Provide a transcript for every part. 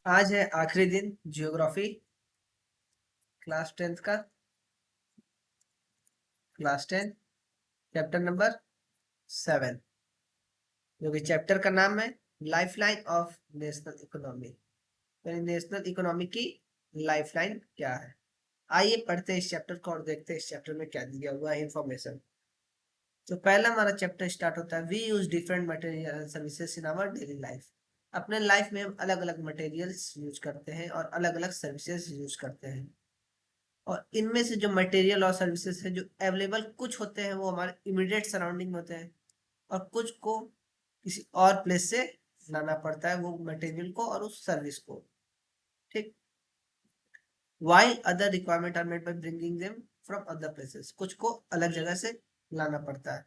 आज है आखिरी दिन जियोग्राफी क्लास 10th का। क्लास 10 चैप्टर नंबर 7, जो कि चैप्टर का नाम है लाइफलाइन ऑफ नेशनल इकोनॉमी। यानी नेशनल इकोनॉमी की लाइफलाइन क्या है। आइए पढ़ते हैं इस चैप्टर को और देखते हैं इस चैप्टर में क्या दिया हुआ है इंफॉर्मेशन। तो पहला हमारा चैप्टर स्टार्ट होता है, we use different material and services in our daily life. अपने लाइफ में हम अलग अलग मटेरियल्स यूज करते हैं और अलग अलग सर्विसेज यूज करते हैं। और इनमें से जो मटेरियल और सर्विसेज है जो अवेलेबल कुछ होते हैं वो हमारे इमीडिएट सराउंडिंग में होते हैं, और कुछ को किसी और प्लेस से लाना पड़ता है, वो मटेरियल को और उस सर्विस को। ठीक। While other requirement are made by bringing them from other places, कुछ को अलग जगह से लाना पड़ता है।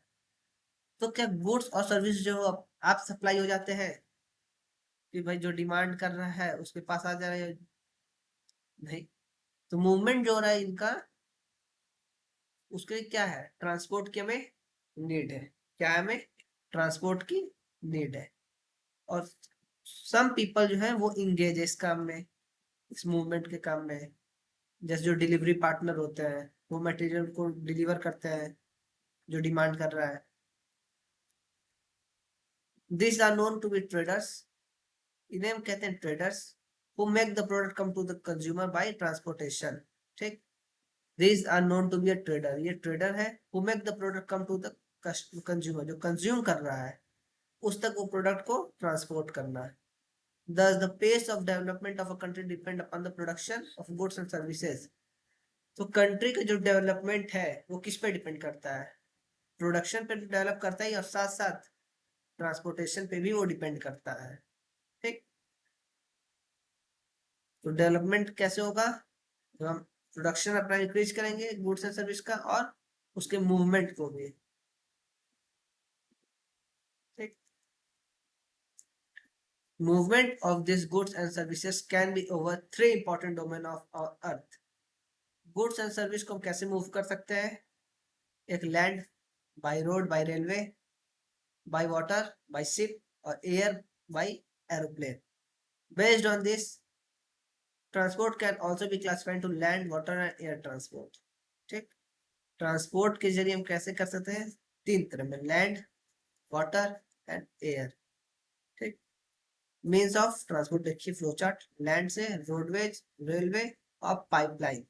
तो क्या गुड्स और सर्विस जो आप सप्लाई हो जाते हैं कि भाई जो डिमांड कर रहा है उसके पास आ जा रहे हैं? नहीं। तो मूवमेंट जो हो रहा है इनका, उसके लिए क्या है, ट्रांसपोर्ट की हमें नीड है। क्या है, हमें ट्रांसपोर्ट की नीड है। और सम पीपल जो है वो इंगेज है इस काम में, इस मूवमेंट के काम में। जैसे जो डिलीवरी पार्टनर होते हैं वो मटेरियल को डिलीवर करते हैं जो डिमांड कर रहा है। This are known to be traders, इन्हें हम कहते हैं traders. Who make the product come to the consumer by transportation. ठीक। This are known to be a trader, ये ट्रेडर है। Who make the product come to the consumer, जो consume कर रहा है उस तक वो प्रोडक्ट को ट्रांसपोर्ट करना है। Thus, the pace of development of a country depend upon the production of goods and services. तो कंट्री का जो डेवलपमेंट है वो किस पे डिपेंड करता है, प्रोडक्शन पे डेवलप करता है और साथ साथ ट्रांसपोर्टेशन पे भी वो डिपेंड करता है। ठीक। तो डेवलपमेंट कैसे होगा, तो हम प्रोडक्शन अपना इंक्रीज करेंगे गुड्स एंड सर्विस का, और उसके मूवमेंट को भी। ठीक। Movement of this goods and services can be over three important domain of earth. Goods and service को हम कैसे मूव कर सकते हैं, एक land, by road, by railway, by water, by ship, और air, by aeroplane. Based on this, transport can also be classified to land, water and air transport. ठीक। Transport के जरिए हम कैसे कर सकते हैं, तीन तरह में, लैंड, वाटर एंड एयर। ठीक। मीन्स ऑफ ट्रांसपोर्ट देखिए फ्लो चार्ट, लैंड से रोडवेज, रेलवे और pipeline.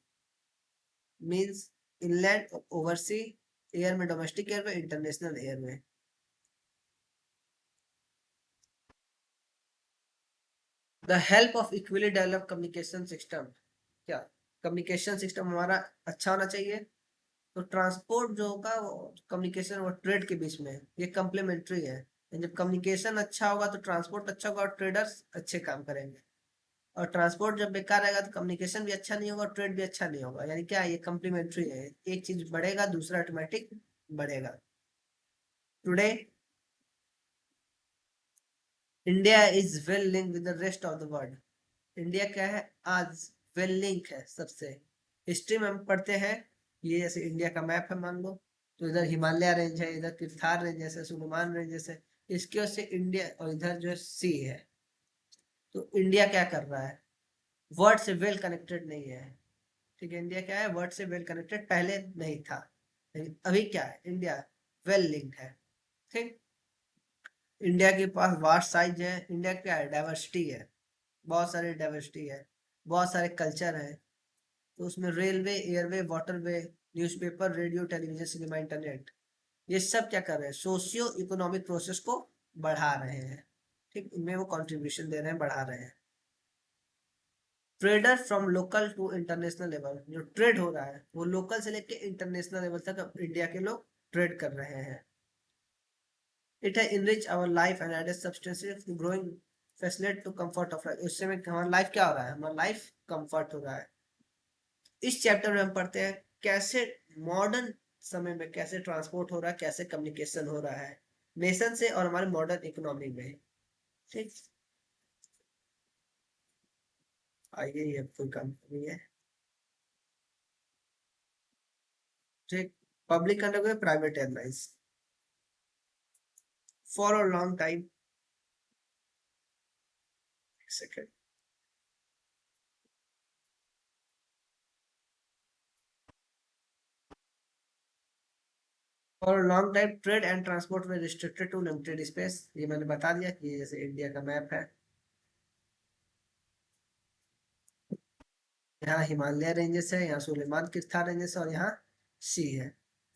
Means inland, oversea, air में domestic airway, international airway. The help of equally develop communication system. क्या कम्युनिकेशन सिस्टम हमारा अच्छा होना चाहिए। तो ट्रांसपोर्ट जो होगा वो कम्युनिकेशन और ट्रेड के बीच में है, ये कम्प्लीमेंट्री है। जब कम्युनिकेशन अच्छा होगा तो ट्रांसपोर्ट अच्छा होगा और ट्रेडर्स अच्छे काम करेंगे। और ट्रांसपोर्ट जब बेकार रहेगा तो कम्युनिकेशन भी अच्छा नहीं होगा और ट्रेड भी अच्छा नहीं होगा। यानी क्या, ये कम्प्लीमेंट्री है, एक चीज बढ़ेगा दूसरा ऑटोमेटिक बढ़ेगा। Today India is well link with the rest of the world. India क्या है, आज वेल लिंक है सबसे। हिस्ट्री में हम पढ़ते हैं, ये जैसे इंडिया का मैप है मान लो, तो इधर हिमालय रेंज है, इधर किरथार रेंज जैसे, सुलेमान रेंज जैसे, इसकी वजह से इंडिया, और इधर जो है सी है। तो इंडिया क्या कर रहा है, वर्ल्ड से वेल कनेक्टेड नहीं है। ठीक है, इंडिया क्या है, वर्ल्ड से वेल कनेक्टेड पहले नहीं था, लेकिन अभी क्या है, इंडिया वेल लिंक्ड है। ठीक। इंडिया के पास वास्ट साइज है, इंडिया क्या है, डाइवर्सिटी है, बहुत सारी डाइवर्सिटी है, बहुत सारे कल्चर है। तो उसमें railway, airway, waterway, newspaper, radio, television, cinema, internet, ये सब क्या कर रहे हैं, सोशियो इकोनॉमिक प्रोसेस को बढ़ा रहे हैं। ठीक, इनमें वो कंट्रीब्यूशन दे रहे हैं, बढ़ा रहे हैं। Trader from local to international level, जो ट्रेड हो रहा है वो लोकल से लेके इंटरनेशनल लेवल तक अब इंडिया के लोग ट्रेड कर रहे हैं। इट है enrich our life and added substances to growing facility to comfort of life. उससे में हमारा लाइफ क्या हो रहा है, हमारा लाइफ कंफर्ट हो रहा है। इस चैप्टर में हम पढ़ते हैं कैसे मॉडर्न समय में कैसे ट्रांसपोर्ट हो रहा है, कैसे कम्युनिकेशन हो रहा है नेशन से और हमारे मॉडर्न इकोनॉमी में। ठीक। आइए, ये कोई काम नहीं है। ठीक। Public underway, private airlines, for a long time, second, और long time trade and transport में रिस्ट्रिक्टेड टू लिमिटेड स्पेस, ये मैंने बता दिया कि जैसे इंडिया का मैप है, यहाँ हिमालय रेंजेस है, यहाँ सुलेमान की थार रेंजेस है और यहाँ सी है।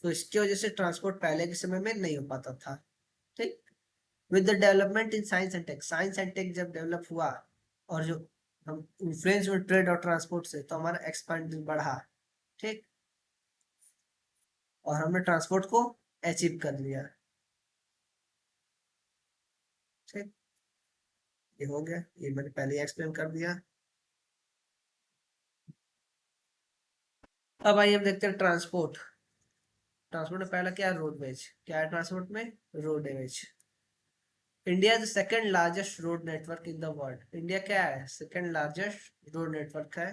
तो इसकी वजह से ट्रांसपोर्ट पहले के समय में नहीं हो पाता था। ठीक। With the development in science and tech जब डेवलप हुआ और जो हम इन्फ्लुएंस हुए ट्रेड और ट्रांसपोर्ट से, तो हमारा एक्सपेंडिचर बढ़ा। ठीक। और हमने ट्रांसपोर्ट को अचीव कर लिया। ठीक। ये हो गया, ये मैंने पहले एक्सप्लेन कर दिया। अब आइए हम देखते हैं ट्रांसपोर्ट। ट्रांसपोर्ट में पहला क्या है, रोडवेज। क्या है ट्रांसपोर्ट में, roadways. India is the second largest road network in the world. India क्या है, सेकंड लार्जेस्ट रोड नेटवर्क है,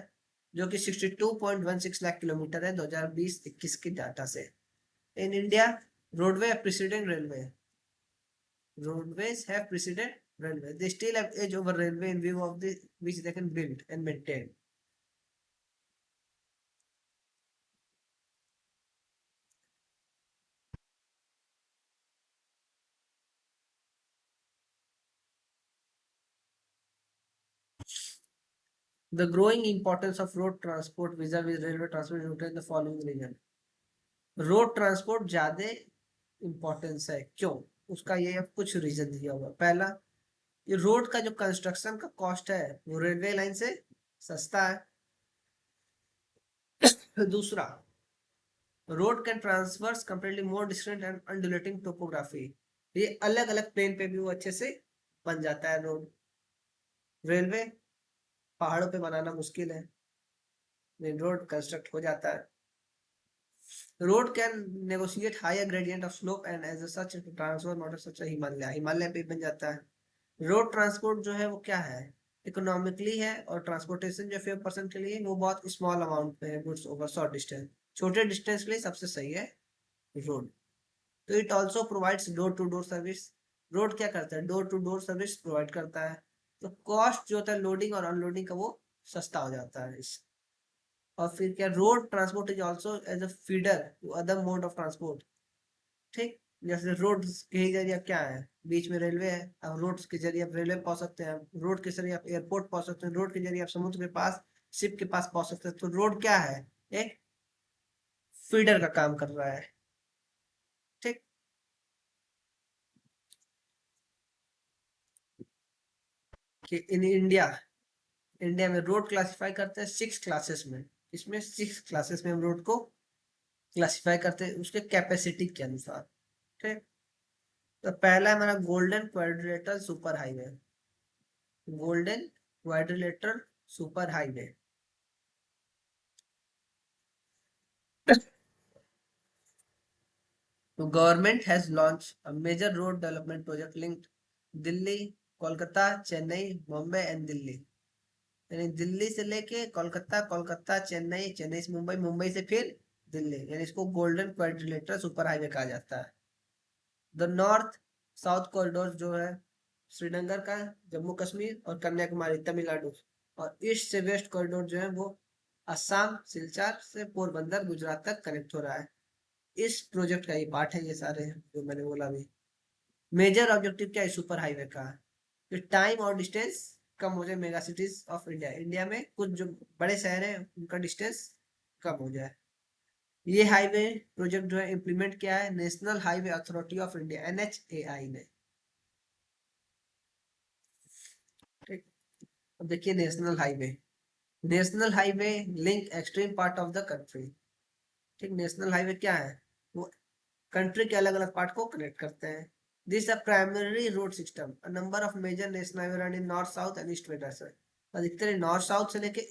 जो कि 62.16 लाख किलोमीटर है 2020-21 की डाटा से। In India, roadway precedent railway, roadways have preceded railway. They still have edge over railway in view of the which they can build and maintain. The growing importance of road transport vis-a-vis railway transport is noted in the following reason. Road transport ज्यादा importance है, क्यों? उसका ये अब कुछ reason दिया हुआ। पहला, ये रोड का जो कंस्ट्रक्शन का कॉस्ट है वो रेलवे लाइन से सस्ता है। दूसरा, road can transverse completely more distance and undulating topography, ये अलग अलग प्लेन पे भी वो अच्छे से बन जाता है रोड। रेलवे पहाड़ों पे बनाना मुश्किल है, लेकिन रोड कंस्ट्रक्ट हो जाता है। Road can negotiate higher gradient of slope and as such transfer not such Himalaya, Himalaya पे बन जाता है। रोड ट्रांसपोर्ट जो है वो क्या है, इकोनॉमिकली है, और ट्रांसपोर्टेशन जो 5% के लिए वो बहुत स्मॉल अमाउंट पे है, गुड्स ओवर शॉर्ट डिस्टेंस। छोटे डिस्टेंस के लिए सबसे सही है रोड। तो it also provides door to door service. Road क्या करता है, door to door service provide करता है। तो कॉस्ट जो होता है लोडिंग और अनलोडिंग का वो सस्ता हो जाता है इस। और फिर क्या, road transport is also as a feeder to other mode of transport. ठीक। जैसे रोड के जरिए क्या है, बीच में रेलवे है, अब रोड के जरिए आप रेलवे पहुंच सकते हैं, रोड के जरिए आप एयरपोर्ट पहुंच सकते हैं, रोड के जरिए आप समुद्र के पास शिप के पास पहुंच सकते हैं। तो रोड क्या है, एक फीडर का काम कर रहा है। ठीक। कि इन इंडिया, इंडिया में रोड क्लासिफाई करते हैं 6 क्लासेस में। इसमें 6 क्लासेस में हम रोड को क्लासिफाई करते हैं उसके कैपेसिटी के अनुसार। ठीक। तो पहला है हमारा golden quadrilateral super highway. Golden quadrilateral super highway. तो government has launch a major road development project linked Delhi, Kolkata, Chennai, Mumbai and Delhi. यानी दिल्ली से लेके कोलकाता, कोलकाता चेन्नई, चेन्नई से मुंबई, मुंबई से फिर दिल्ली, यानी इसको गोल्डन क्वाड्रिलेटरल सुपर हाईवे कहा जाता है। द नॉर्थ साउथ कॉरिडोर जो है श्रीनगर का, जम्मू कश्मीर और कन्याकुमारी तमिलनाडु, और ईस्ट से वेस्ट कॉरिडोर जो है वो असम सिलचर से पोरबंदर गुजरात तक कनेक्ट हो रहा है। इस प्रोजेक्ट का ये पार्ट है, ये सारे जो मैंने बोला भी। मेजर ऑब्जेक्टिव क्या है सुपर हाईवे का, कि टाइम और डिस्टेंस कम हो जाए mega cities of India, India में कुछ जो बड़े शहर है उनका डिस्टेंस कम हो जाए। ये हाईवे प्रोजेक्ट जो है इम्प्लीमेंट किया है national highway authority of India NHAI ने। ठीक। अब देखिए national highway, national highway link extreme part of the country. ठीक। नेशनल हाईवे क्या है, वो कंट्री के अलग अलग पार्ट को कनेक्ट करते हैं। This a primary road system, a number of major national highway run in north south and east west direction. अधिकतर नॉर्थ साउथ से लेके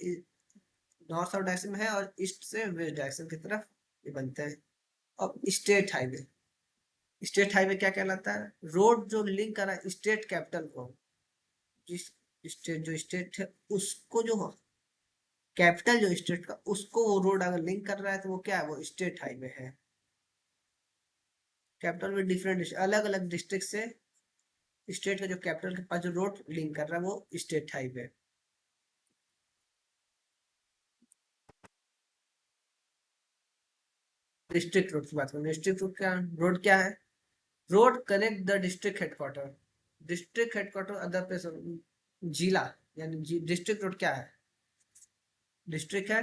नॉर्थ साउथ डायरेक्शन में है और ईस्ट से वेस्ट डायरेक्शन की तरफ ये बनते हैं। अब स्टेट हाईवे क्या कहलाता है, रोड जो लिंक कर रहा है स्टेट कैपिटल को, जिस स्टेट जो स्टेट है उसको जो कैपिटल जो स्टेट का उसको वो रोड अगर लिंक कर रहा है तो वो क्या है, वो स्टेट हाईवे है। कैपिटल में डिफरेंट अलग अलग डिस्ट्रिक्ट से स्टेट का जो कैपिटल के पास जो रोड लिंक कर रहा है वो स्टेट हाईवे। डिस्ट्रिक्ट रोड की बात करें, डिस्ट्रिक्ट रोड क्या है? Road connect the district headquarter, district headquarter other place, जिला, यानी डिस्ट्रिक्ट रोड क्या है? डिस्ट्रिक्ट है,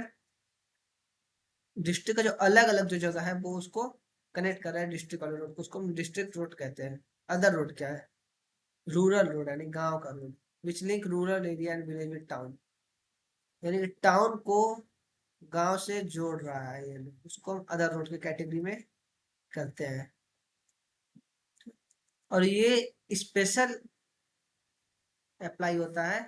डिस्ट्रिक्ट का जो अलग अलग जो जगह है वो उसको कनेक्ट कर रहा है डिस्ट्रिक्ट वाले रोड को, उसको हम डिस्ट्रिक्ट रोड कहते हैं। अदर रोड क्या है? रूरल रोड, यानी गांव का road, which link rural area and village with town, यानी कि टाउन को गांव से जोड़ रहा है ये लोग, उसको हम अदर रोड की कैटेगरी में करते हैं। और ये स्पेशल अप्लाई होता है,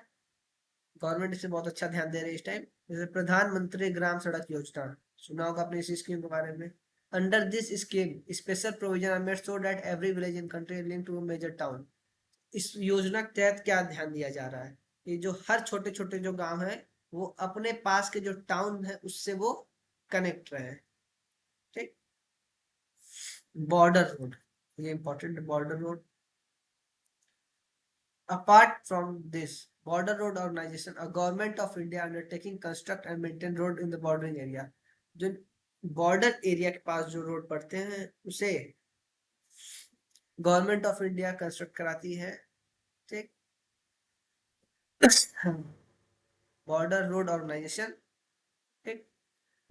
गवर्नमेंट इसे बहुत अच्छा ध्यान दे रही है इस टाइम, जैसे प्रधानमंत्री ग्राम सड़क योजना, सुना होगा आपने इस स्कीम के बारे में। Under this scheme special provision are made so that every village in country link to major town. इस योजना के तहत क्या ध्यान दिया जा रहा है? ये जो हर छोटे छोटे जो गांव है वो अपने पास के जो टाउन है उससे वो कनेक्ट रहे, ठीक। बॉर्डर रोड, ये important, border road. Apart from this, border road organization, a government of India undertaking construct and maintain road in the bordering area, जो बॉर्डर एरिया के पास जो रोड पड़ते हैं उसे गवर्नमेंट ऑफ इंडिया कंस्ट्रक्ट कराती है, ठीक। बॉर्डर रोड ऑर्गेनाइजेशन, ठीक।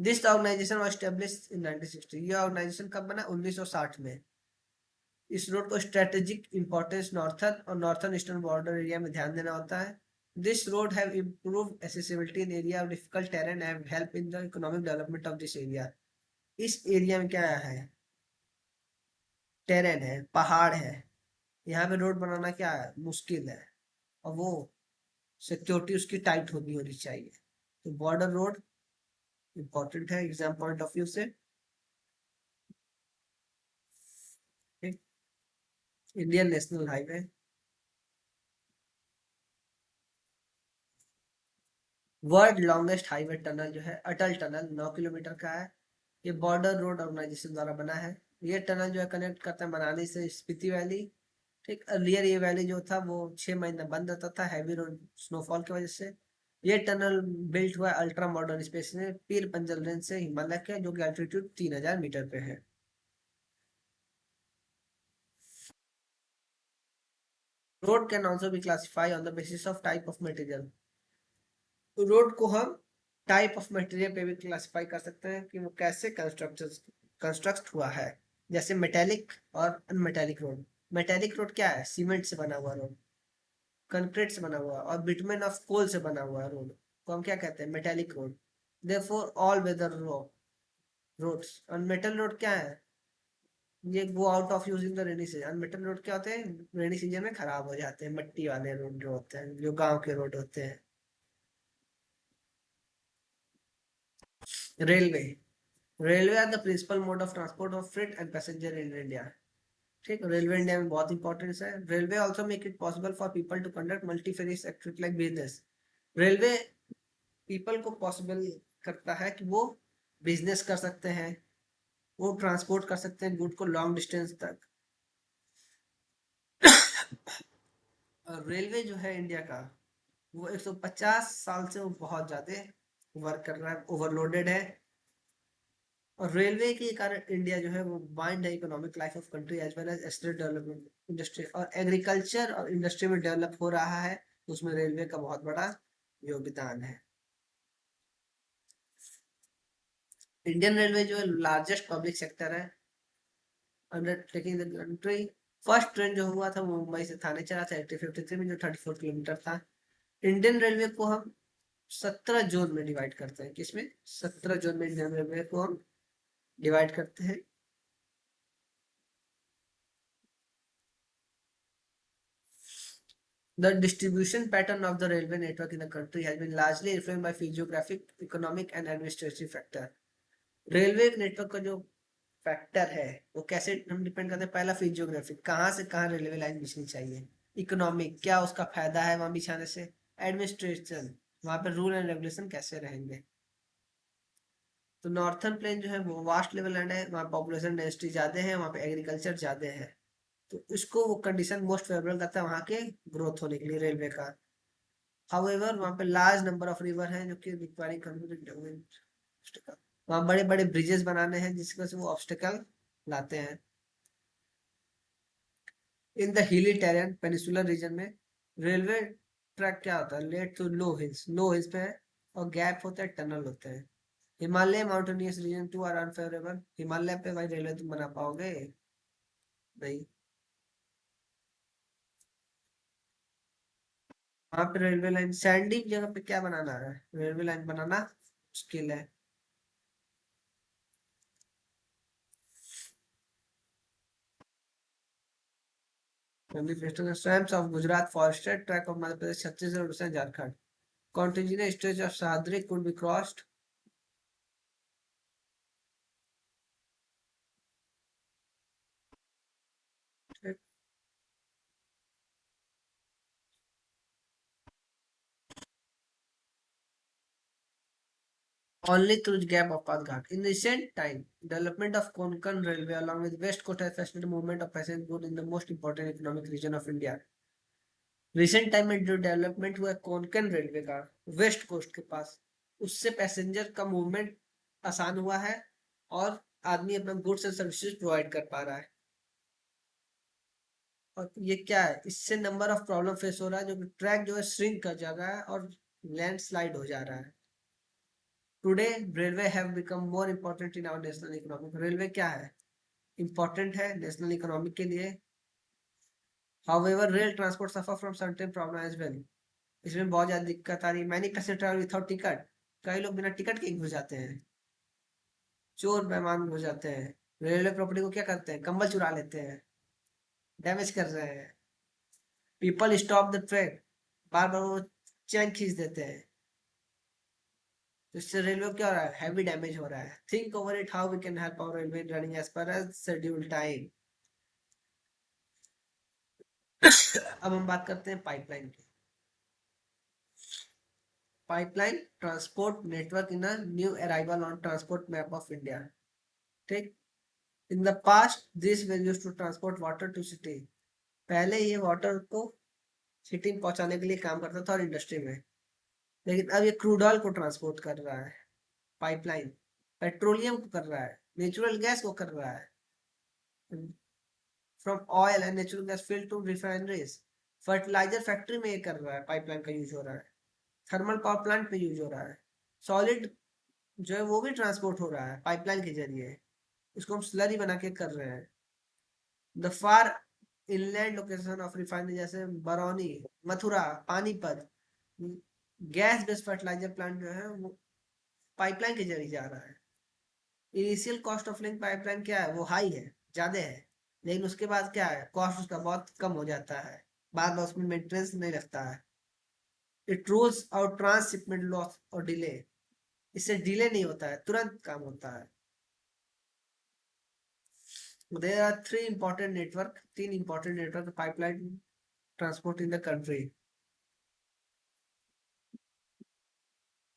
This organisation was established in 1960, ये ऑर्गेनाइजेशन कब बना? 1960 में। इस रोड को स्ट्रेटेजिक इंपॉर्टेंस नॉर्थर्न और नॉर्थर्न ईस्टर्न बॉर्डर एरिया में ध्यान देना होता है। This road have improved accessibility in area of difficult terrain and help in the economic development of this area. इस एरिया में क्या है? टेरेन है, पहाड़ है, यहाँ पे रोड बनाना क्या है? मुश्किल है, और वो सिक्योरिटी उसकी टाइट होनी चाहिए। तो बॉर्डर रोड इंपॉर्टेंट है एग्जाम पॉइंट ऑफ व्यू से, Indian national highway. World longest highway tunnel जो है अटल टनल 9 किलोमीटर का है, ये बॉर्डर रोड ऑर्गेनाइजेशन द्वारा बना है। ये टनल जो है कनेक्ट करता है मनाली से स्पीति वैली, ठीक। अर्लियर ये वैली जो था वो 6 महीने बंद रहता था हैवी स्नोफॉल की वजह से। ये टनल बिल्ट हुआ अल्ट्रा मॉडर्न स्पेस में पीर पंजल रेंज से हिमालय के, जो कि एल्टीट्यूड 3000 मीटर पे है। Road can also be classify on the basis of type of material, road को हम टाइप ऑफ मटेरियल पे भी क्लासिफाई कर सकते हैं कि वो कैसे कंस्ट्रक्ट हुआ है, जैसे मेटेलिक और अनमेटेलिक रोड। मेटेलिक रोड क्या है? सीमेंट से बना हुआ रोड, कंक्रीट से बना हुआ, और बिटुमेन ऑफ कोल से बना हुआ रोड को हम क्या कहते हैं? Metallic road. Therefore all weather roads. Unmetalled road क्या है? ये go out of use in the rainy season. Unmetalled road क्या होते हैं? रेनी सीजन में खराब हो जाते हैं, मट्टी वाले रोड जो होते हैं, जो गांव के रोड होते हैं। Railway, railway are the principal mode of transport of freight and passenger in India, ठीक। रेलवे इंडिया में बहुत इंपॉर्टेंस है। Railway also make it possible for people to conduct multifarious activity like business. Railway people को possible करता है कि वो business कर सकते हैं, वो ट्रांसपोर्ट कर सकते हैं गुड को लॉन्ग डिस्टेंस तक। और रेलवे जो है इंडिया का, वो 150 साल से वो बहुत ज्यादा वर्क कर रहा है, ओवरलोडेड है। और रेलवे के कारण इंडिया जो है वो बाइंड है economic life of country as well as state development industry, और एग्रीकल्चर और इंडस्ट्री में डेवलप हो रहा है, तो उसमें रेलवे का बहुत बड़ा योगदान है। इंडियन रेलवे जो है लार्जेस्ट पब्लिक सेक्टर है undertaking the country. First train जो हुआ था वो मुंबई से थाने चला था 1853 में, जो 34 किलोमीटर था। इंडियन रेलवे को हम 17 जोन में डिवाइड करते हैं, किसमें? 17 जोन में इंडियन रेलवे को हम डिवाइड करते हैं। The distribution pattern of the railway network in the country has been largely influenced by physiographic, economic and administrative factor. Railway network का जो फैक्टर है वो कैसे हम डिपेंड करते हैं? पहला फिजियोग्राफिक, कहाँ से कहाँ रेलवे लाइन बिछनी चाहिए। इकोनॉमिक, क्या उसका फायदा है वहां बिछाने से। एडमिनिस्ट्रेशन, वहां पे रूल एंड रेगुलेशन कैसे रहेंगे। तो नॉर्थर्न प्लेन जो है वो वास्ट लेवल लैंड है, वहाँ पॉपुलेशन डेंसिटी ज्यादा है, वहाँ पे एग्रीकल्चर ज्यादा है, तो इसको वो कंडीशन मोस्ट फेवरेबल करता है वहाँ के ग्रोथ होने के लिए रेलवे का। हाउएवर वहाँ पे लार्ज नंबर ऑफ रिवर हैं जो कि रिक्वायरिंग वहां बड़े बड़े ब्रिजेस बनाने हैं जिसकी वजह से वो ऑब्स्टिकल लाते हैं। In the hilly terrain peninsular region में रेलवे ट्रैक क्या होता है, लेट टू लो हिल्स पे है, और गैप होता है, टनल होते हैं। Himalaya mountainous region too are unfavourable, Himalaya पे भाई रेलवे तुम बना पाओगे नहीं। वहां पे रेलवे लाइन सैंडी जगह पे क्या बनाना है, रेलवे लाइन बनाना मुश्किल है। स्वयं of Gujarat, forested track of Madhya Pradesh, Chhattisgarh, Orissa, Jharkhand. Continuous stretch of Sahyadri could be crossed only through the gap of Pathghat. In recent time, development of Konkan Railway along with West Coast has facilitated movement of passenger goods in the most important economic region of India. Recent time में जो development हुआ है Konkan railway का west coast के पास, उससे passenger का movement आसान हुआ है और आदमी अपना गुड्स एंड सर्विसेज प्रोवाइड कर पा रहा है। और ये क्या है, इससे नंबर ऑफ प्रॉब्लम फेस हो रहा है, जो कि ट्रैक जो है श्रिंक कर जा रहा है और लैंडस्लाइड हो जा रहा है। Today railway have become more important in our national economy. Railway क्या है, इम्पोर्टेंट है नेशनल इकोनॉमी के लिए। However rail transport suffer from certain problem as well. इसमें बहुत ज्यादा दिक्कत आ रही है। Many passenger travel without ticket, कई लोग बिना टिकट के घुस जाते हैं, चोर बेईमान घुस जाते हैं। रेलवे प्रॉपर्टी को क्या करते हैं, कंबल चुरा लेते हैं, डैमेज कर रहे हैं। पीपल स्टॉप द ट्रेन, बार बार वो चैन खींच देते हैं, तो इससे रेलवे क्या हो रहा है, हैवी डैमेज हो रहा है। Think over it, how we can help our railway running as per as schedule time. अब हम बात करते हैं पाइपलाइन की। Pipeline transport network in a new arrival on transport map of India. ठीक, in the past this well used to transport water to city. पहले ये water को सिटी में पहुंचाने के लिए काम करता था और इंडस्ट्री में, लेकिन अब ये क्रूड ऑयल को ट्रांसपोर्ट कर रहा है। पाइपलाइन पेट्रोलियम को कर रहा है, नेचुरल गैस को कर रहा है, from oil and natural gas field to refineries. Fertiliser factory में ये कर रहा है, पाइपलाइन का यूज हो रहा है। थर्मल पावर प्लांट पे यूज हो रहा है। सॉलिड जो है वो भी ट्रांसपोर्ट हो रहा है पाइपलाइन के जरिए, इसको हम स्लरी बना के कर रहे हैं। The far inland location of refinery जैसे Barauni, Mathura, Panipat, gas based fertiliser plant जो है वो पाइपलाइन के जरिए जा रहा है। Initial cost of link pipeline क्या है, वो हाई है, ज्यादा है, लेकिन उसके बाद क्या है, कॉस्ट उसका बहुत कम हो जाता है, बाद में उसमें मेंटेनेंस नहीं लगता है। It rules out transshipment loss और डिले, इससे डिले नहीं होता है, तुरंत काम होता है। There are three important network, तीन important network pipeline transport in the country.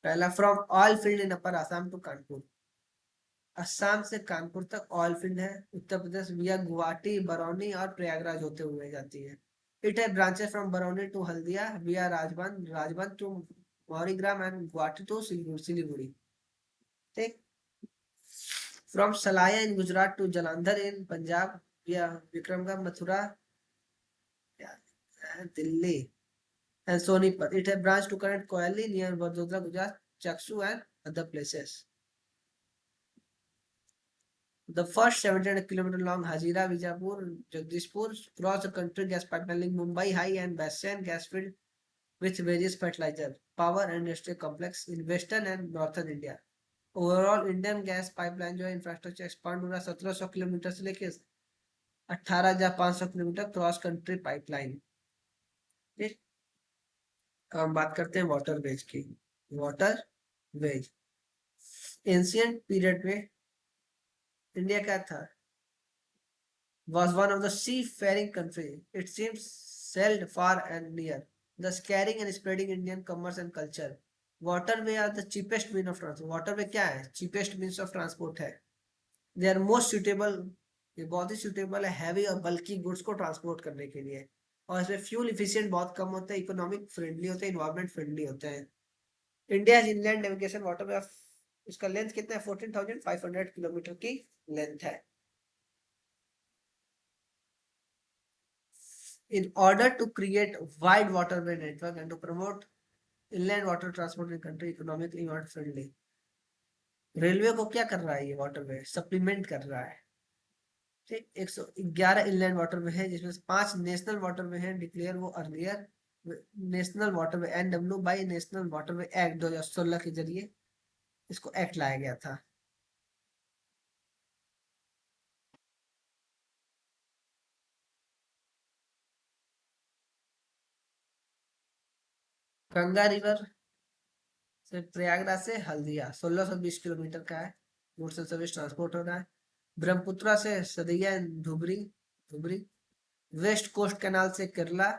पहला from oil field in upper Assam to Kanpur, Assam से कानपुर तक ऑयल फील्ड है। उत्तर प्रदेश विया गुवाहाटी, बरौनी और प्रयागराज होते हुए जाती है। It has branches from Barauni to Haldia via Rajbandh, Rajbandh to Maurigram and Guwahati to Siliguri. ठीक, from Salaya in Gujarat to Jalandhar in Punjab via Vikramgarh, Mathura, Delhi and Sonipat. It has branch to connect Koyali near Vadodara Gujarat, Chaksu and other places. The first 700 kilometer long Hazira Vijapur Jagdishpur cross the country gas pipeline link Mumbai High and Bassein gas field with various fertilizer, power and industrial complex in western and northern India. Overall Indian gas pipeline जो है infrastructure expand हो रहा है 1700 kilometre से लेके 18,500 kilometre cross country pipeline. ठीक, अब हम बात करते हैं वाटर वेज की। वाटर वेज एंशियंट पीरियड में इंडिया क्या था, was one of the seafaring country. It seems sailed far and near, thus carrying and spreading Indian commerce and culture. Waterway are the cheapest mean of transport. Waterway क्या है, cheapest means of transport है। They are most suitable, ये बहुत ही suitable है heavy और बल्कि goods को transport करने के लिए, और इसमें फ्यूल इफिशिएंट बहुत कम होता है, इकोनॉमिक फ्रेंडली होते हैं, इन्वायरमेंट फ्रेंडली होते हैं। India inland navigation waterway of इसका लेंथ कितना है? 14,500 किलोमीटर की लेंथ है। In order to create wide waterway network and to promote inland water transport in country economically not friendly, railway को क्या कर रहा है? ये वाटरवे सप्लीमेंट कर रहा है। ठीक, 111 इनलैंड वाटरवे है, जिसमें से 5 नेशनल वाटरवे हैं डिक्लेयर वो earlier national waterway NW by national waterway act 2016 के जरिए इसको एक्ट लाया गया था। गंगा रिवर से प्रयागराज से हल्दिया 1620 किलोमीटर का है, गुड्स एंड सर्विस ट्रांसपोर्ट हो रहा है। ब्रह्मपुत्रा से Sadiya and Dhubri Dhubri west coast canal से Kerala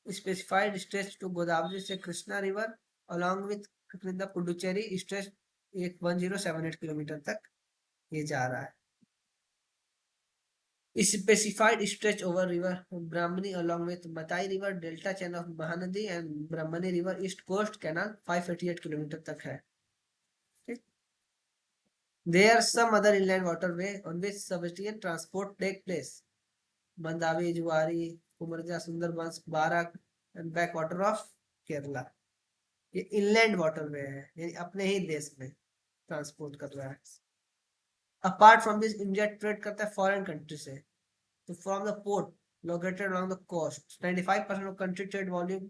specified stretch to Godavari से Krishna river along with Puducherry stretch 1078 kilometre तक ये जा रहा है। Specified stretch over river Brahmani along with Matai river delta chain of Mahanadi and Brahmani river east coast canal 588 kilometre तक है। ठीक, there are some other inland waterway on which subsistence transport take place. Mandavi, Juari, Kumarja, Sundarbans, Barak and backwater of Kerala. ये inland waterway है, यानी अपने ही देश में transport कर रहा है। Apart from this, India trade करता है फॉरेन कंट्री से। So from the port located along the coast, 95% of country trade volume,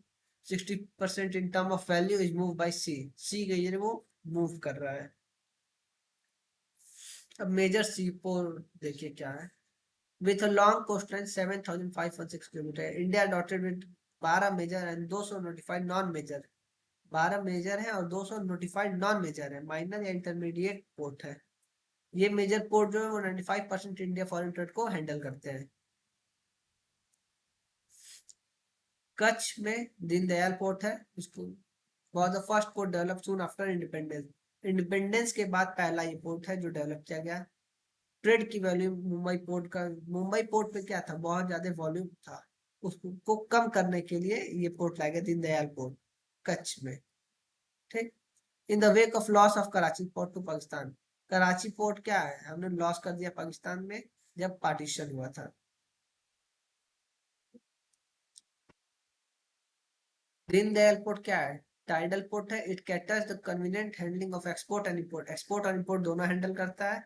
60% in term of value is moved by sea. sea के जरिए वो move कर रहा है। अब मेजर सी पोर्ट देखिए क्या है। With a long coastline 7,516 kilometre, India dotted with 12 major and 200 notified non major. 12 major है और 200 नोटिफाइड नॉन मेजर है, माइनर या इंटरमीडिएट पोर्ट है। ये मेजर पोर्ट जो है वो 95% इंडिया फॉरेन ट्रेड को हैंडल करते हैं। कच्छ में दीनदयाल पोर्ट है, उसको was the first port developed soon after independence. Independence के बाद पहला ये पोर्ट है जो डेवलप किया गया। ट्रेड की वैल्यू मुंबई पोर्ट पे क्या था? बहुत ज्यादा वॉल्यूम था, उसको कम करने के लिए ये पोर्ट लाया गया, दीनदयाल पोर्ट कच्छ में। ठीक, in the wake of loss of Karachi port to Pakistan, Karachi port क्या है? हमने लॉस कर दिया पाकिस्तान में जब पार्टीशन हुआ था। दीनदयाल पोर्ट क्या है? टाइडल पोर्ट है। It caters the convenient handling of export and import, export और इंपोर्ट दोनों हैंडल करता है।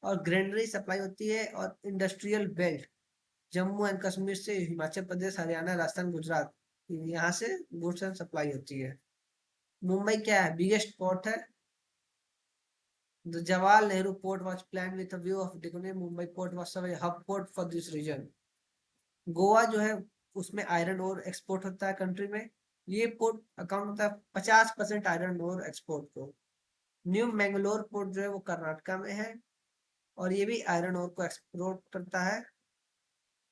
और ग्रेनरी सप्लाई होती है और industrial belt Jammu and Kashmir से हिमाचल प्रदेश, हरियाणा, राजस्थान, गुजरात, यहाँ से गुड्स एंड सप्लाई होती है। मुंबई क्या है? बिगेस्ट पोर्ट है। The Jawaharlal Nehru port was planned with a view of developing Mumbai port was serve hub port for this region. Goa जो है उसमें आयरन ओर एक्सपोर्ट होता है कंट्री में, ये पोर्ट अकाउंट होता है 50% आयरन ओर एक्सपोर्ट को। न्यू मैंगलोर पोर्ट जो है वो कर्नाटका में है और ये भी आयरन ओर को एक्सपोर्ट करता है।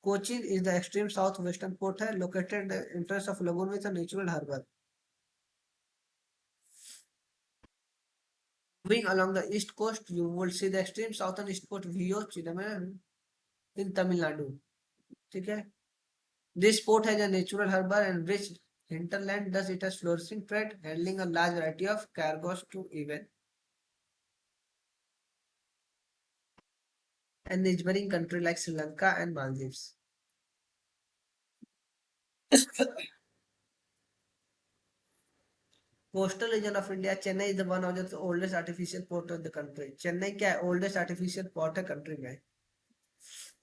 Cochin is the extreme south western port है, located interest of lagoon with natural harbour. Moving along the east coast, you will see the extreme southern east coast Vio Chidamar in Tamil Nadu. ठीक है, this port has a natural harbor and rich hinterland, thus it has flourishing trade, handling a large variety of cargoes to even and neighboring country like Sri Lanka and Maldives. Coastal region of India, Chennai is the one of the oldest artificial port of the country. Chennai क्या है? Oldest artificial port है country में।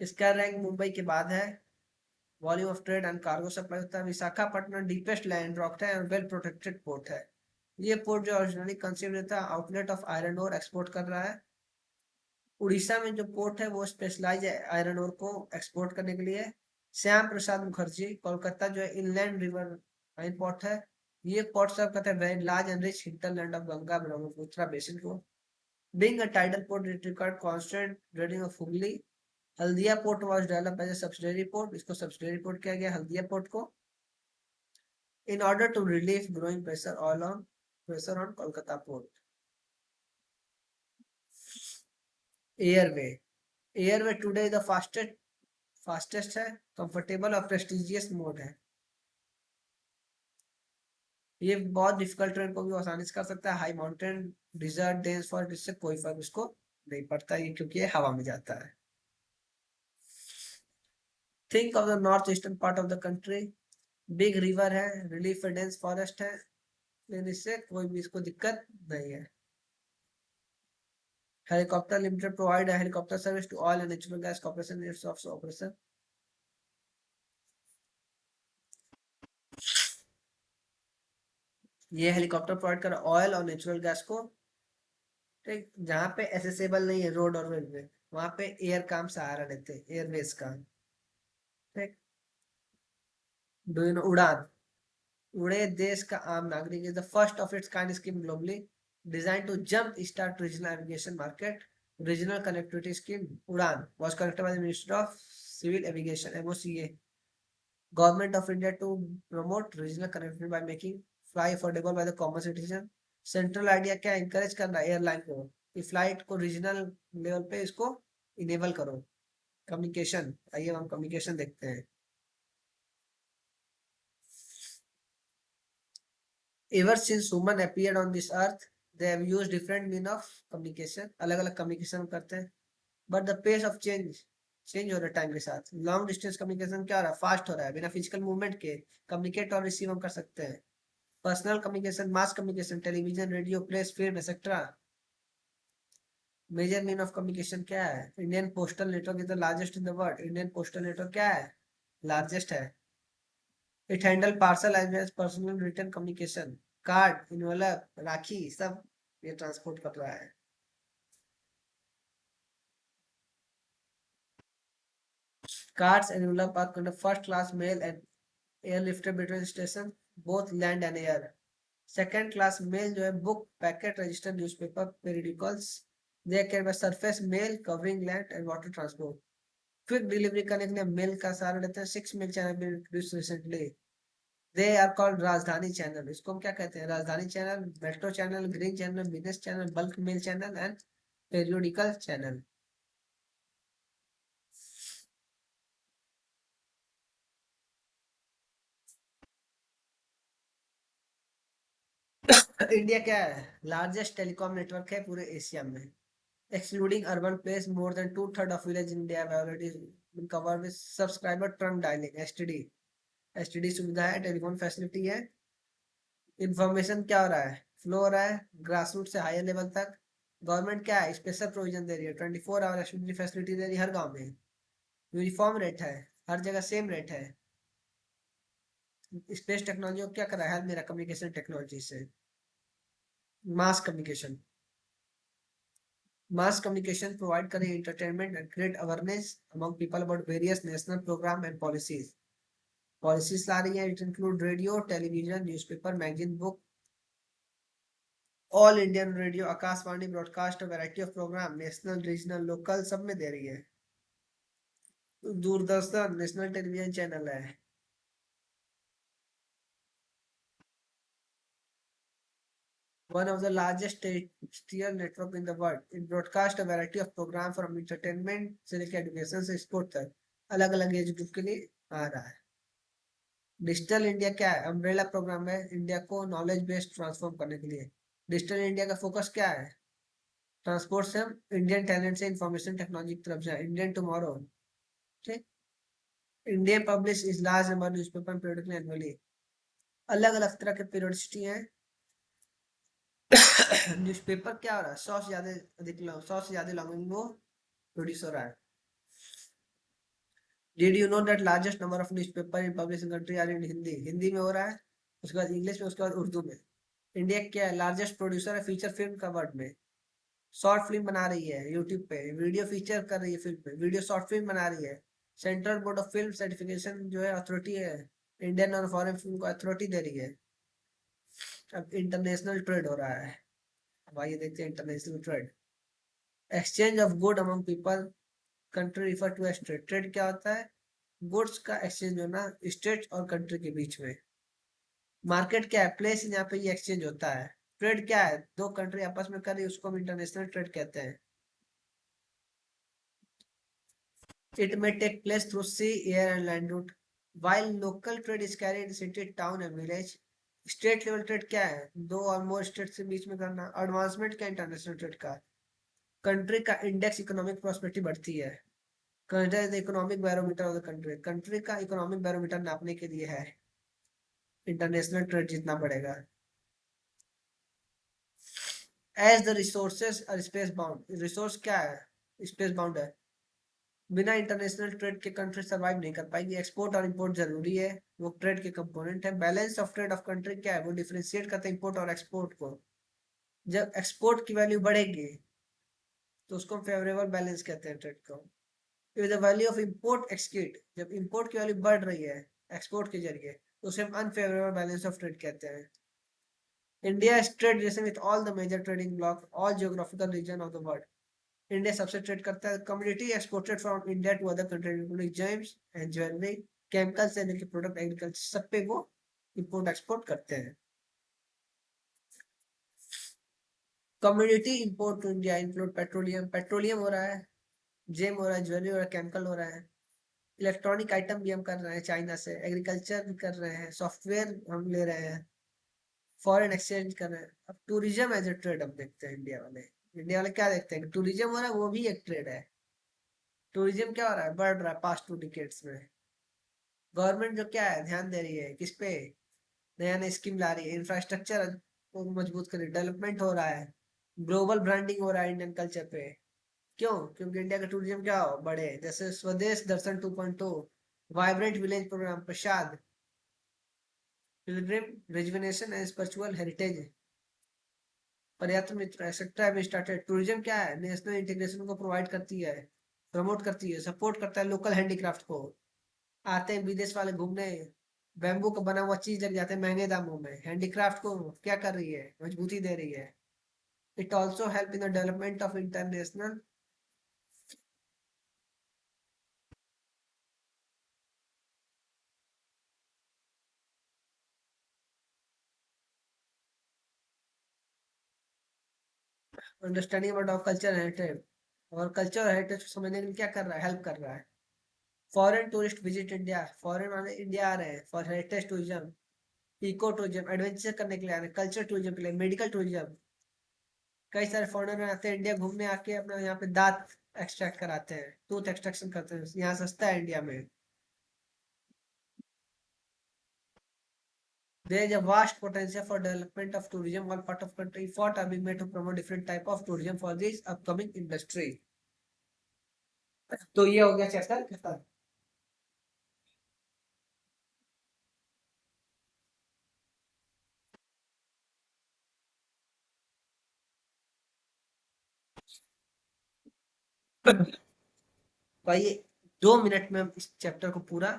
इसका rank Mumbai के बाद है। Volume of trade and cargo supply होता है। विशाखापट्टनम डीपेस्ट लैंड रॉक है और वेल प्रोटेक्टेड पोर्ट है। ये पोर्ट जो ओरिजिनली कंसीडर था outlet of iron ore export कर रहा है। उड़ीसा में जो पोर्ट है वो स्पेशलाइज है आयरन ओर को एक्सपोर्ट करने के लिए। श्याम प्रसाद मुखर्जी कोलकाता जो है इनलैंड रिवर लाइन पोर्ट है। ये पोर्ट सर्व करता है very large and rich hinterland of Ganga Brahmaputra basin को। Being a tidal port it required constant dredging of Hooghly. Haldia port was developed as a subsidiary port, इसको सब्सिडियरी पोर्ट किया गया Haldia port को, in order to relieve growing pressure on Kolkata port. Airway. Airway today the fastest है, comfortable और prestigious mode है। ये बहुत difficult train को भी आसानी से कर सकता है। High mountain, desert, dense forest, इससे कोई फर्क उसको नहीं पड़ता, ये क्योंकि ये हवा में जाता है। Think of the north eastern part of the country, big river है, रिलीफ है, डेंस फॉरेस्ट है, लेकिन इससे कोई भी इसको दिक्कत नहीं है। Helicopter limited provide helicopter service to oil and natural gas corporation units of operation. ये हेलीकॉप्टर प्रोवाइड कर ऑयल और नेचुरल गैस को, ठीक, जहाँ पे एसेसेबल नहीं है रोड और रेलवे, वहां पे एयर काम सहारा लेते हैं, एयरवेज का। ठीक, डू यू नो उड़ान, उड़े देश का आम नागरिक is the first of its kind scheme globally design to jump start regional aviation market. Regional connectivity scheme Udan was conducted by the Ministry of Civil Aviation MOCA, Government of India to promote regional connectivity by making fly affordable by the common citizen। Central idea क्या, encourage करना airline को कि flight को regional level पे इसको enable करो। Communication, आइए हम कम्युनिकेशन देखते हैं। Ever since human appeared on this earth, they have used different mean of communication, अलग अलग कम्युनिकेशन करते हैं, but the pace of change हो रहा है टाइम के साथ। लॉन्ग डिस्टेंस कम्युनिकेशन क्या हो रहा है, फास्ट हो रहा है, बिना फिजिकल मूवमेंट के कम्युनिकेट और रिसीव हम कर सकते हैं। Personal communication, mass communication, television, radio, press, film etcetera. Major mean of communication क्या है, Indian postal network is the largest in the world. Indian postal network क्या है, लार्जेस्ट है। It handle parcel as well as personal return communication, card, envelope, rakhi, सब ये transport कर रहा है। Cards and envelope are kind of first class mail and airlifted between station, both land and air। Second class mail जो है book, packet, register, newspaper, periodicals, they can by surface mail covering land and water transport. Quick delivery करने के लिए mail का सहारा लेते हैं। 6 mail channel be introduce recently, they are called Rajdhani channel. इसको हम क्या कहते हैं, Rajdhani channel, metro channel, green channel, business channel, bulk mail channel and periodical channel. India क्या है, लार्जेस्ट टेलीकॉम नेटवर्क है पूरे एशिया में। Excluding urban place, more than two-thirds of village in India have already been covered with subscriber trunk dialing (STD). STD सुविधा है, telephone facility है। Information क्या हो रहा है, फ्लो हो रहा है ग्रास रूट से हायर लेवल तक। गवर्नमेंट क्या है, स्पेशल प्रोविजन दे रही है, 24 आवर एसटीडी फैसिलिटी दे रही है हर गांव में। यूनिफॉर्म रेट है, हर जगह सेम रेट है। स्पेस टेक्नोलॉजी को क्या कर रहा है, मेरा कम्युनिकेशन टेक्नोलॉजी से। Mass communication, mass communication provide करें entertainment and create awareness among people about various national program and policies। Policies ला रही है, it include radio, television, newspaper, magazine, book, all Indian radio, Akashvani broadcast, variety of programme, national, regional, local, सब में दे रही है। Doordarshan national television channel है। One of the largest terrestrial network in the world, it broadcast a variety of program from entertainment से लेकर education से sport तक, अलग अलग एज ग्रुप के लिए आ रहा है। डिजिटल इंडिया क्या है, अम्ब्रेला प्रोग्राम है इंडिया को नॉलेज बेस्ड ट्रांसफॉर्म करने के लिए। डिजिटल इंडिया का फोकस क्या है, ट्रांसपोर्ट से हम इंडियन टैलेंट से इंफॉर्मेशन टेक्नोलॉजी की तरफ जाए, इंडियन टुमारो। ठीक, Indian publish is large number newspaper periodically annually, अलग अलग तरह के पीरियडिसिटी है। न्यूज़पेपर क्या हो रहा है, 100 से ज्यादा लॉन्ग वो प्रोड्यूस हो रहा है। Did you know that largest number of newspaper in publishing country are in Hindi, Hindi में हो रहा है, उसके बाद इंग्लिश में, उसके बाद उर्दू में। इंडिया क्या है, लार्जेस्ट प्रोड्यूसर है फीचर फिल्म का वर्ल्ड में। शॉर्ट फिल्म बना रही है यूट्यूब पे, वीडियो फीचर कर रही है फिल्म पे, वीडियो शॉर्ट फिल्म बना रही है। Central board of film certification जो है अथॉरिटी है, इंडियन और फॉरेन फिल्म को अथॉरिटी दे रही है। अब इंटरनेशनल ट्रेड हो रहा है, अब आइए देखते हैं international trade. Exchange of good among people, country refer to as trade. Trade क्या होता है, गुड्स का एक्सचेंज होना स्टेट और कंट्री के बीच में। मार्केट क्या है, प्लेस यहाँ पे ये एक्सचेंज होता है। ट्रेड क्या है, दो कंट्री आपस में कर रही है, उसको हम इंटरनेशनल ट्रेड कहते हैं। It may take place through sea, air, and land route. While local trade is carried in city, town, and village, state level trade क्या है? दो और मोर स्टेट से बीच में करना। एडवांसमेंट क्या इंटरनेशनल ट्रेड का? कंट्री का इंडेक्स इकोनॉमिक प्रॉस्पेरिटी बढ़ती है। Consider the economic barometer of the country, country का इकोनॉमिक बैरोमीटर नापने के लिए है इंटरनेशनल ट्रेड जितना बढ़ेगा। As the resources are space bound, resource क्या है? स्पेस बाउंड है। बिना इंटरनेशनल ट्रेड के कंट्री सरवाइव नहीं कर पाएगी। एक्सपोर्ट और इंपोर्ट जरूरी है, वो ट्रेड के कंपोनेंट है। Balance of trade off country क्या है? वो डिफरेंशिएट करते हैं इंपोर्ट और एक्सपोर्ट को। जब एक्सपोर्ट की वैल्यू बढ़ेगी तो उसको फेवरेबल बैलेंस कहते हैं ट्रेड को। If the value of import exceed, जब इंपोर्ट की वैल्यू बढ़ रही है एक्सपोर्ट के जरिए तो उसे हम अनफेवरेबल बैलेंस ऑफ ट्रेड कहते हैं। India is trade relation with all the major trading bloc, all geographical region of the world. India सबसे ट्रेड करता है। Community exported from India to other country including gems and jewellery, chemicals and के product, agriculture, सब पे वो import export करते हैं। Community import to India include petroleum, petroleum हो रहा है, जेम हो रहा है, ज्वेलरी हो रहा है, केमिकल हो रहा है। इलेक्ट्रॉनिक आइटम भी हम कर रहे हैं चाइना से, एग्रीकल्चर भी कर रहे हैं, सॉफ्टवेयर हम ले रहे हैं, फॉरेन एक्सचेंज कर रहे हैं। अब टूरिज्म एज ए ट्रेड हम देखते हैं इंडिया वाले। इंडिया वाले क्या देखते हैं? टूरिज्म हो रहा है, वो भी एक ट्रेड है। टूरिज्म क्या हो रहा है? बढ़ रहा है पास्ट 2 डिकेड्स में। गवर्नमेंट जो क्या है ध्यान दे रही है किस पे? नया नया स्कीम ला रही है, इंफ्रास्ट्रक्चर को मजबूत कर रही है, डेवलपमेंट हो रहा है, ग्लोबल ब्रांडिंग हो रहा है इंडियन कल्चर पे। क्यों? क्योंकि इंडिया का टूरिज्म क्या हो बढ़े, जैसे Swadesh Darshan 2.0, vibrant village programme, Prasad, pilgrim rejuvenation and spiritual heritage, Paryatan Mitra etcetera भी स्टार्टेड। टूरिज्म क्या है? नेशनल इंटीग्रेशन को प्रोवाइड करती है, प्रमोट करती है, सपोर्ट करता है लोकल हैंडीक्राफ्ट को। आते हैं विदेश वाले घूमने, बैम्बू का बना हुआ चीज लग जाते हैं महंगे दामों में। हैंडीक्राफ्ट को क्या कर रही है? मजबूती दे रही है। It also help in the development of international. Understanding about culture heritage, और कल्चर हेरिटेज को समझने के लिए क्या कर रहा है? हेल्प कर रहा है। Foreign tourist visit India, foreign वाले इंडिया आ रहे हैं for heritage tourism, eco tourism, adventure करने के लिए आ रहे हैं, कल्चर टूरिज्म के लिए, मेडिकल टूरिज्म। कई सारे फॉरेनर आते हैं इंडिया घूमने, आके अपना यहाँ पे दांत एक्सट्रैक्ट कराते हैं, टूथ एक्सट्रैक्शन करते हैं, यहाँ सस्ता है इंडिया में। There is a vast potential for development of tourism. All part of country effort are being made to promote different type of tourism for this upcoming industry. तो ये हो गया चैप्टर खत्म। भाई 2 मिनट में हम इस चैप्टर को पूरा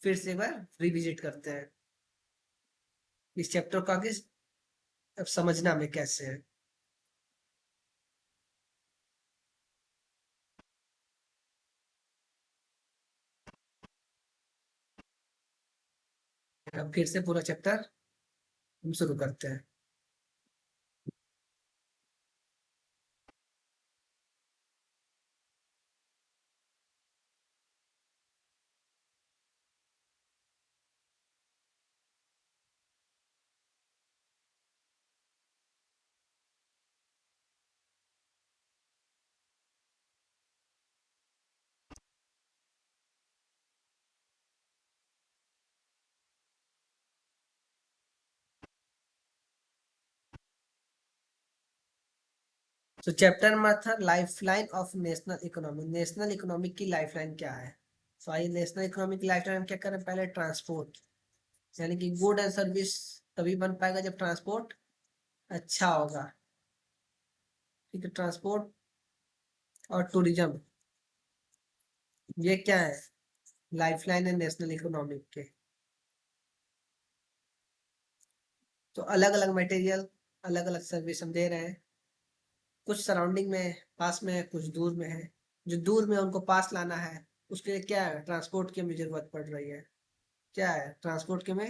फिर से एक बार रिविजिट करते हैं। इस चैप्टर को आगे अब समझना हमें कैसे है। अब फिर से पूरा चैप्टर हम शुरू करते हैं। तो चैप्टर नंबर था lifeline of national economy. National economy की लाइफलाइन क्या है? तो आइए नेशनल इकोनॉमी की लाइफलाइन हम क्या करें? पहले ट्रांसपोर्ट, यानी कि गुड एंड सर्विस तभी बन पाएगा जब ट्रांसपोर्ट अच्छा होगा। ठीक है, ट्रांसपोर्ट और टूरिज्म ये क्या है? लाइफलाइन है नेशनल इकोनॉमी के। तो अलग अलग मटेरियल, अलग अलग सर्विस हम दे रहे हैं। कुछ सराउंडिंग में पास में है, कुछ दूर में है। जो दूर में है, उनको पास लाना है, उसके लिए क्या है? ट्रांसपोर्ट की हमें जरूरत पड़ रही है। क्या है? ट्रांसपोर्ट के में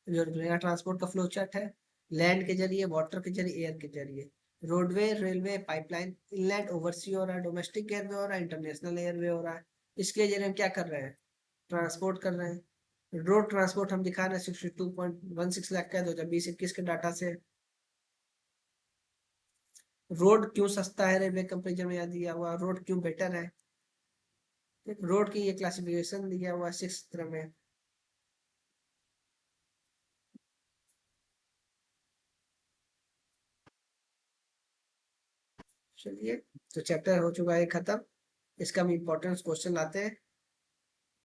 जरूरत पड़ रही है। यहाँ ट्रांसपोर्ट का फ्लो चार्ट है, लैंड के जरिए, वाटर के जरिए, एयर के जरिए। Roadway, railway, pipeline, inland oversee हो रहा है, डोमेस्टिक एयरवे हो रहा है, इंटरनेशनल एयरवे हो रहा है। इसके जरिए हम क्या कर रहे हैं? ट्रांसपोर्ट कर रहे हैं। रोड ट्रांसपोर्ट हम दिखा रहे हैं 62.16 लाख का 2020-21 के डाटा से। रोड क्यों सस्ता है रेलवे कंपेरिजन में, यहाँ दिया हुआ रोड क्यों बेटर है। रोड की ये क्लासिफिकेशन दिया हुआ है 6th तरह में। चलिए, तो चैप्टर हो चुका है खत्म। इसका हम इम्पोर्टेंस क्वेश्चन आते हैं।